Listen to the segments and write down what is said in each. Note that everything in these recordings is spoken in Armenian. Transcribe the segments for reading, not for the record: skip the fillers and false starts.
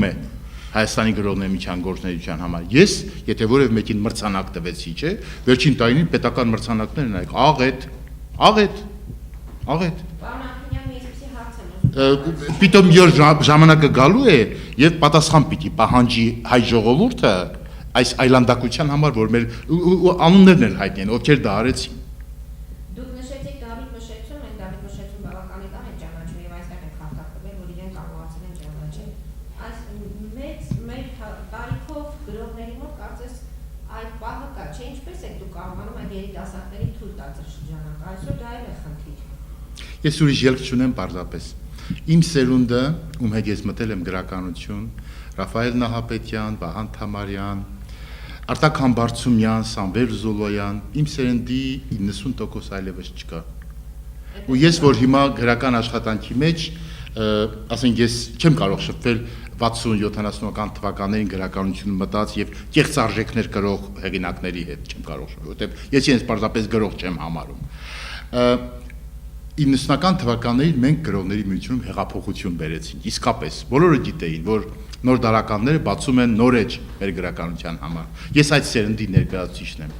է Հայաստանի գրողների միջան գործունեության համար։ Ես, եթե որևէ մեկին մրցանակ տվեցի, չէ, վերջին տարին պետական մրցանակներ նայեք, աղետ։ Պիտոմ յոր ժամանակը գալու է եւ պատասխան պիտի պահանջի հայ ժողովուրդը այս այլանդակության համար, որ մեր անուններն էլ հայտնի են, ովքեր դա արեցին։ Դուք նշեցիք Դավիթ Մշեցուն, մենք Դավիթ Մշեցուն բավականին կան են ճանաչում եւ այստեղ ենք հաղթակվել, որ իրեն կարողացել են ճանաչել։ Այս մեր տարիքով գրողների մոտ կարծես այդ պահը կա, չէ՞, ինչպես եք դուք կարողանում այդ երիտասարդներին թույլ տալ ձեր շրջանակը, այսօր դա էլ է խնդիր։ Ես ուրիշ ելք չունեմ պարզապես։ Իմ սերունդը, ում հետ ես մտել եմ գրականություն, Ռաֆայել Նահապետյան, Վահան Թամարյան, Արտակ Համբարձումյան, Սամվել Զոլոյան, իմ սերնդի 90% այլևս չկա։ Ու ես, որ հիմա գրական աշխատանքի մեջ, ասենք ես չեմ կարող շփվել 60-70-ական թվականներին գրականություն մտած եւ կեղծ արժեքներ կրող հեղինակների հետ չեմ կարող շփվել, որովհետեւ ես ինձ պարզապես գրող չեմ համարում։ 90-ական թվականներին մենք գրողների միությունում հեղափոխություն բերեցինք, իսկապես բոլորը գիտեին, որ նոր դարականները բացում են նոր էջ մեր գրականության համար։ Ես այդ սերնդի ներկայացուցիչն եմ։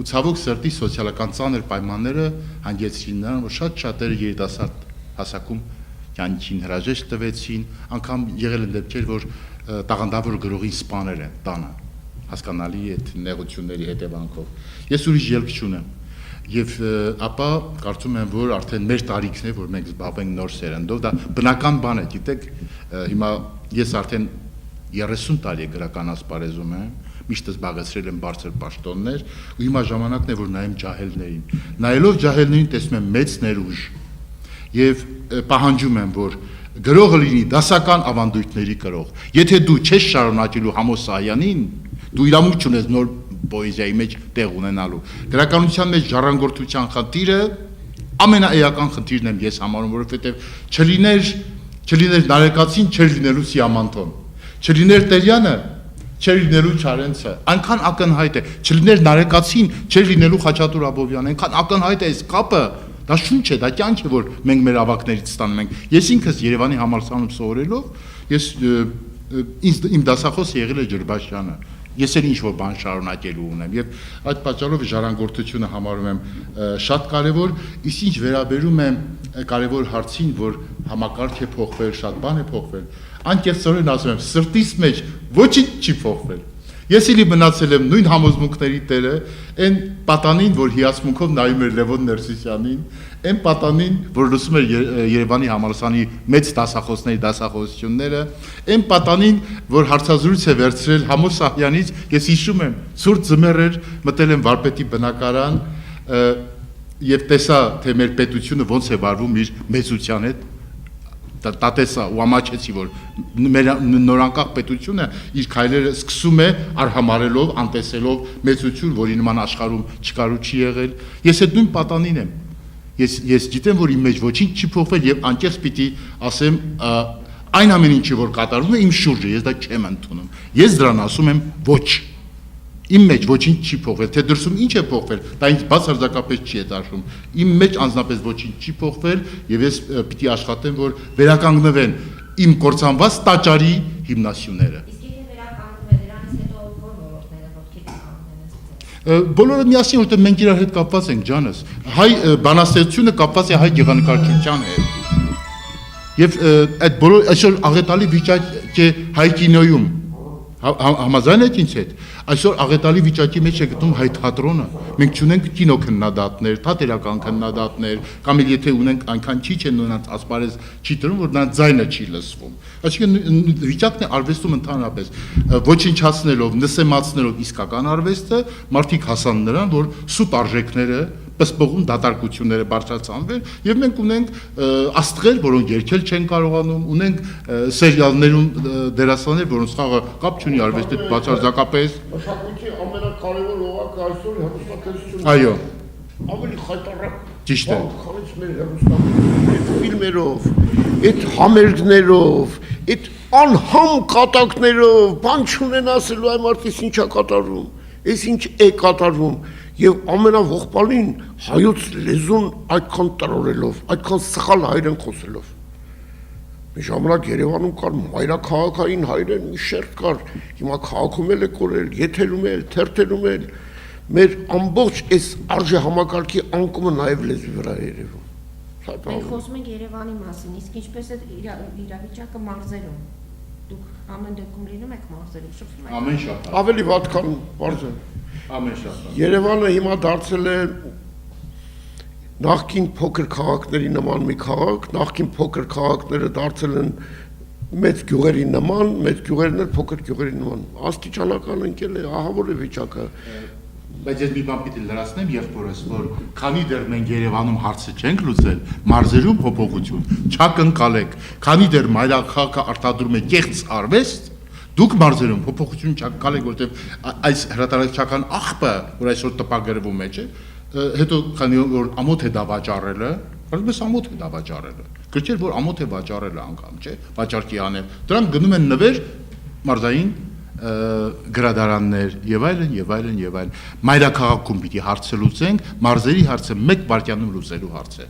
Ու ցավոք սրտի սոցիալական ծանր պայմանները հանգեցրին նրան, որ շատ շատերը երիտասարդ հասակում կյանքին հրաժեշտ տվեցին, անգամ եղել են դեպքեր, որ տաղանդավոր գրողին սպանել են տանը, հասկանալի այդ նեղությունների հետևանքով։ Ես ուրիշ ելք չունեմ։ Եվ ապա կարծում եմ, որ արդեն մեր տարիքն է, որ մենք զբաղվենք նոր սերնդով, դա բնական բան է, գիտեք, հիմա ես արդեն 30 տարի գրական ասպարեզում եմ, միշտ զբաղեցրել եմ բարձր պաշտոններ, ու հիմա ժամանակն է, որ նայեմ ջահելներին։ Նայելով ջահելներին տեսնում եմ մեծ ներուժ եւ պահանջում եմ, որ գրողը լինի դասական ավանդույթների կրող։ Եթե դու չես շարունակելու Համոս Սահյանին, դու իրավունք չունես նոր պոեզիայի մեջ տեղ ունենալու։ Գրականության մեջ ժառանգորդության խնդիրը ամենաէական խնդիրն եմ ես համարում, որովհետև չլիներ Նարեկացին, չէր լինելու Սիամանթոն, չլիներ Տերյանը, չէր լինելու Չարենցը, այնքան ակնհայտ է, չլիներ Նարեկացին, չէր լինելու Խաչատուր Աբովյանը, այնքան ակնհայտ է այս կապը, դա շունչ է, դա կյանք է, որ մենք մեր ավակներից ստանում ենք։ Ես ինքս Երևանի համալսարանում սովորելով, ես իմ դասախոսը եղել է Ջրբաշյանը։ Ես էլ ինչ-որ բան շարունակելու ունեմ եւ այդ պատճառով ժառանգորդությունը համարում եմ շատ կարեւոր, իսկ ինչ վերաբերում է կարեւոր հարցին, որ համակարգ է փոխվել, շատ բան է փոխվել, անկեղծորեն ասում եմ, սրտիս մեջ ոչինչ չի փոխվել։ Ես էլի մնացել եմ նույն համոզմունքների տերը, այն պատանին, որ հիացմունքով նայում էր Լևոն Ներսիսյանին, այն պատանին, որ լսում էր Երևանի համալսարանի մեծ դասախոսների դասախոսությունները, այն պատանին, որ հարցազրույց է վերցրել Համոս Սահյանից, ես հիշում եմ, ցուրտ ձմեռ էր, մտել եմ Վարպետի բնակարան եւ տեսա, թե մեր պետությունը ոնց է վարվում իր մեծության հետ, տատեսա ու ամաչեցի, որ մեր նորանկախ պետությունը իր քայլերը սկսում է արհամարելով, անտեսելով մեծություն, որի նման աշխարհում չկար ու չի եղել։ Ես այդ նույն պատանին եմ։ Ես գիտեմ, որ իմ մեջ ոչինչ չի փոխվել եւ անկեղծ պիտի ասեմ, այն ամեն ինչը որ կատարվում է իմ շուրջը, ես դա չեմ ընդունում։ Ես դրան ասում եմ ոչ։ Իմ մեջ ոչինչ չի փոխվել, թե դրսում ինչ է փոխվել, դա ինձ բացարձակապես չի հետաքրքրում։ Իմ մեջ անձնապես ոչինչ չի փոխվել եւ ես պիտի աշխատեմ, որ վերականգնվեն իմ կործանված տաճարի հիմնասյուները։ Իսկ եթե վերականգնվեն, դրանից հետո ո՞ր ոլորտները ոտքի կանգնեն։ Բոլորը միասին, որտեղ մենք իրար հետ կապված ենք, ջանս։ Հայ բանաստեղծությունը կապված է հայ գեղանկարչության հետ։ Եվ այդ բոլոր այսօր աղետալի վիճակ է հայ կինոյում։ Համաձայն եք ինձ հետ։ Այսօր աղետալի վիճակի մեջ է գտնում հայ թատրոնը։ Մենք չունենք կինոքննադատներ, թատերական քննադատներ, կամ էլ եթե ունենք այնքան չի չեն նրանց ասպարեզ չի տրում, որ նրանց ձայնը չի լսվում։ Այսինքն վիճակն է արվեստում ընդհանրապես ոչնչացնելով, նսեմացնելով իսկական արվեստը, մարդիկ հասան նրան, որ սուտ արժեքները պսպղում դատարկությունները բարձրացանվել եւ մենք ունենք աստղեր, որոնք երգել չեն կարողանում, ունենք սերիալներում դերասաններ, որոնց խաղը կապ չունի արվեստի հետ բացարձակապես։ Մշակույթի ամենակարևոր օղակը այսօր հեռուստատեսությունն է։ Այո։ Ավելի խայտառակ ճիշտ է։ Խաղից մեր հեռուստատեսությունն է, ֆիլմերով, այդ համերգներով, այդ անհամ կատակներով, բան չունեն ասելու այ մարդիս ինչա կատարում, այս ինչ է կատարում։ Եվ ամենաողբալին հայոց լեզուն այդքան տրորելով, այդքան սխալ հայերեն խոսելով։ Մի ժամանակ Երևանում կար մայրաքաղաքային հայրեն մի շերտ կար, հիմա քաղաքում էլ է կորել, եթերում էլ, թերթերում էլ, մեր ամբողջ այս արժե համակարգի անկումը նաև լեզվի վրա է երևում։ Մենք խոսում ենք Երևանի մասին, իսկ ինչպես է իրավիճակը մարզերում։ Դուք ամեն դեպքում լինում եք մարզերում, շփվում եք։ Ամեն շաբաթ։ Ավելի վատ քան մարզը։ Ամեն շաբաթ։ Երևանը հիմա դարձել է նախկին փոքր քաղաքների նման մի քաղաք, նախկին փոքր քաղաքները դարձել են մեծ գյուղերի նման, մեծ գյուղերն էլ փոքր գյուղերի նման։ Աստիճանական ընկել է, ահա որ է վիճակը։ Բայց ես մի բան պիտի լրացնեմ եղբորս, որ քանի դեռ մենք Երևանում հարցը չենք լուծել, մարզերում փոփոխություն չակնկալեք, քանի դեռ մայրաքաղաքը արտադրում է կեղծ արվեստ, դուք մարզերում փոփոխություն չակնկալեք, որտեղ այս հրատարակչական աղբը, որ այսօր տպագրվում է, չէ, հետո քանի որ ամոթ է դա վաճառելը, ասես ամոթ է դա վաճառելը, գրչեր որ ամոթ է վաճառելը անգամ, չէ, վաճառքի անել, դրանք գնում են նվեր մարզային գրադարաններ եւ այլն եւ այլն եւ այլն։ Մայրաքաղաքում պիտի հարցը լուծենք, մարզերի հարցը մեկ վայրկյանում լուծելու հարց է։